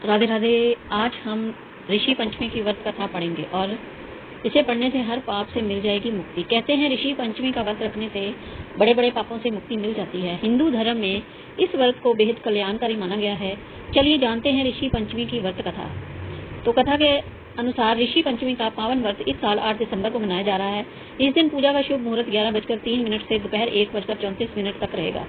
राधे राधे। आज हम ऋषि पंचमी की व्रत कथा पढ़ेंगे और इसे पढ़ने से हर पाप से मिल जाएगी मुक्ति। कहते हैं ऋषि पंचमी का व्रत रखने से बड़े बड़े पापों से मुक्ति मिल जाती है। हिंदू धर्म में इस व्रत को बेहद कल्याणकारी माना गया है। चलिए जानते हैं ऋषि पंचमी की व्रत कथा। तो कथा के अनुसार ऋषि पंचमी का पावन व्रत इस साल 8 दिसंबर को मनाया जा रहा है। इस दिन पूजा का शुभ मुहूर्त 11:03 से दोपहर 1:34 तक रहेगा।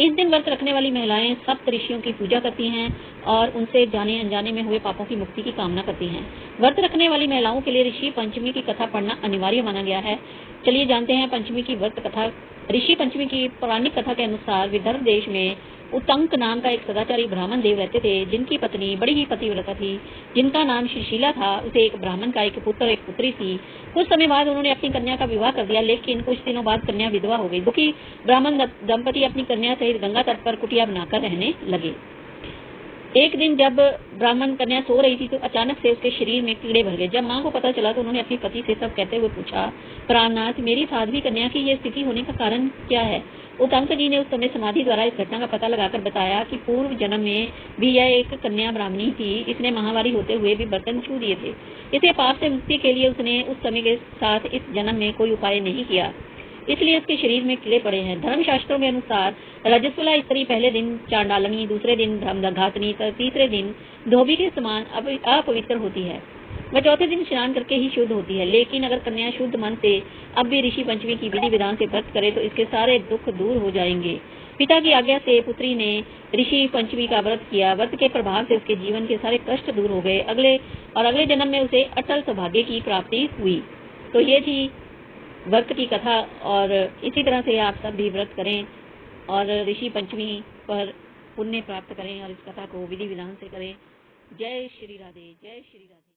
इस दिन व्रत रखने वाली महिलाएं सप्त ऋषियों की पूजा करती हैं और उनसे जाने अनजाने में हुए पापों की मुक्ति की कामना करती हैं। व्रत रखने वाली महिलाओं के लिए ऋषि पंचमी की कथा पढ़ना अनिवार्य माना गया है। चलिए जानते हैं पंचमी की व्रत कथा। ऋषि पंचमी की पौराणिक कथा के अनुसार विदर्भ देश में उत्तंक नाम का एक सदाचारी ब्राह्मण देव रहते थे, जिनकी पत्नी बड़ी ही पतिव्रता थी, जिनका नाम श्रीशीला था। उसे एक ब्राह्मण का एक पुत्र एक पुत्री थी। कुछ समय बाद उन्होंने अपनी कन्या का विवाह कर दिया, लेकिन कुछ दिनों बाद कन्या विधवा हो गई। दुखी ब्राह्मण दंपति अपनी कन्या सहित गंगा तट पर कुटिया बनाकर रहने लगे। एक दिन जब ब्राह्मण कन्या सो रही थी तो अचानक से उसके शरीर में कीड़े भर गए। जब मां को पता चला तो उन्होंने अपने पति से सब कहते हुए पूछा, प्राणनाथ, मेरी साध्वी कन्या की यह स्थिति होने का कारण क्या है? उत्तंक जी ने उस समय समाधि द्वारा इस घटना का पता लगाकर बताया कि पूर्व जन्म में भी यह एक कन्या ब्राह्मणी थी। इसने महावारी होते हुए भी बर्तन छू दिए थे। इसे पाप से मुक्ति के लिए उसने उस समय के साथ इस जन्म में कोई उपाय नहीं किया, इसलिए उसके शरीर में कीड़े पड़े हैं। धर्मशास्त्रों के अनुसार रजस्वला स्त्री पहले दिन चांडालनी, दूसरे दिन ब्रह्मघातनी, तीसरे दिन धोबी के समान अपवित्र होती है। वह चौथे दिन स्नान करके ही शुद्ध होती है। लेकिन अगर कन्या शुद्ध मन से अब भी ऋषि पंचमी की विधि विधान से व्रत करे तो इसके सारे दुख दूर हो जाएंगे। पिता की आज्ञा से पुत्री ने ऋषि पंचमी का व्रत किया। व्रत के प्रभाव से उसके जीवन के सारे कष्ट दूर हो गए। अगले जन्म में उसे अटल सौभाग्य की प्राप्ति हुई। तो ये थी व्रत की कथा और इसी तरह से आप सब भी व्रत करें और ऋषि पंचमी पर पुण्य प्राप्त करें और इस कथा को विधि विधान से करें। जय श्री राधे, जय श्री राधे।